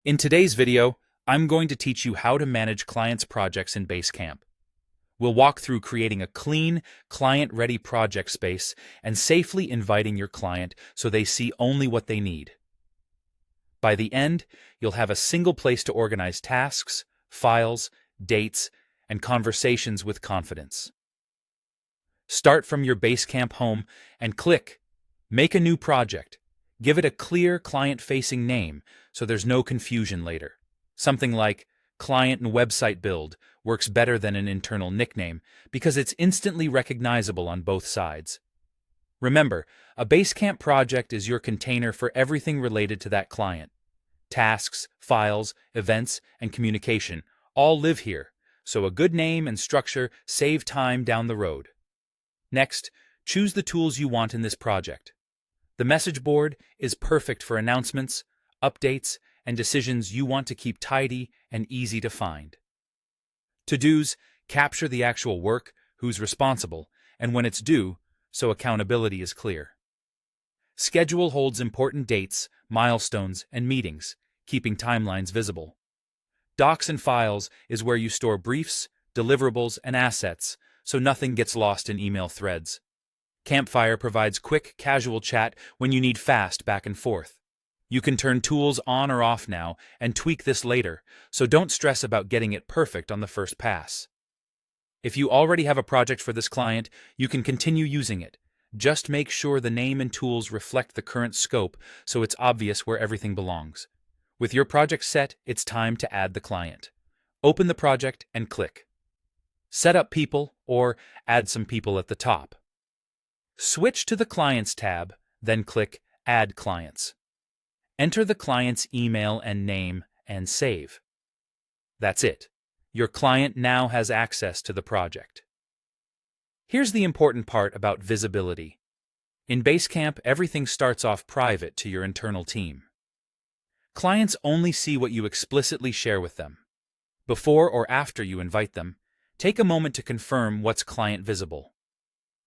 In today's video, I'm going to teach you how to manage clients' projects in Basecamp. We'll walk through creating a clean, client-ready project space and safely inviting your client so they see only what they need. By the end, you'll have a single place to organize tasks, files, dates, and conversations with confidence. Start from your Basecamp home and click Make a new project. Give it a clear client-facing name so there's no confusion later. Something like Client and Website Build works better than an internal nickname because it's instantly recognizable on both sides. Remember, a Basecamp project is your container for everything related to that client. Tasks, files, events, and communication all live here, so a good name and structure save time down the road. Next, choose the tools you want in this project. The message board is perfect for announcements, updates, and decisions you want to keep tidy and easy to find. To-dos capture the actual work, who's responsible, and when it's due, so accountability is clear. Schedule holds important dates, milestones, and meetings, keeping timelines visible. Docs and files is where you store briefs, deliverables, and assets, so nothing gets lost in email threads. Campfire provides quick, casual chat when you need fast back and forth. You can turn tools on or off now and tweak this later, so don't stress about getting it perfect on the first pass. If you already have a project for this client, you can continue using it. Just make sure the name and tools reflect the current scope so it's obvious where everything belongs. With your project set, it's time to add the client. Open the project and click Set up people or add some people at the top. Switch to the Clients tab, then click Add Clients. Enter the client's email and name and save. That's it. Your client now has access to the project. Here's the important part about visibility. In Basecamp, everything starts off private to your internal team. Clients only see what you explicitly share with them. Before or after you invite them, take a moment to confirm what's client visible.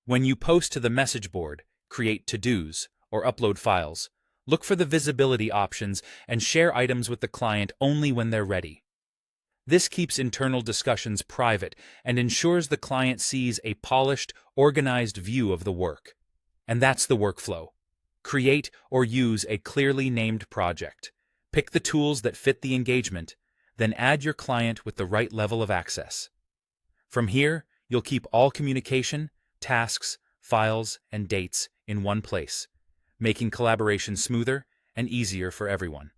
When you post to the message board, create to-dos, or upload files, look for the visibility options and share items with the client only when they're ready. This keeps internal discussions private and ensures the client sees a polished, organized view of the work. And that's the workflow. Create or use a clearly named project. Pick the tools that fit the engagement, then add your client with the right level of access. From here, you'll keep all communication, tasks, files, and dates in one place, making collaboration smoother and easier for everyone.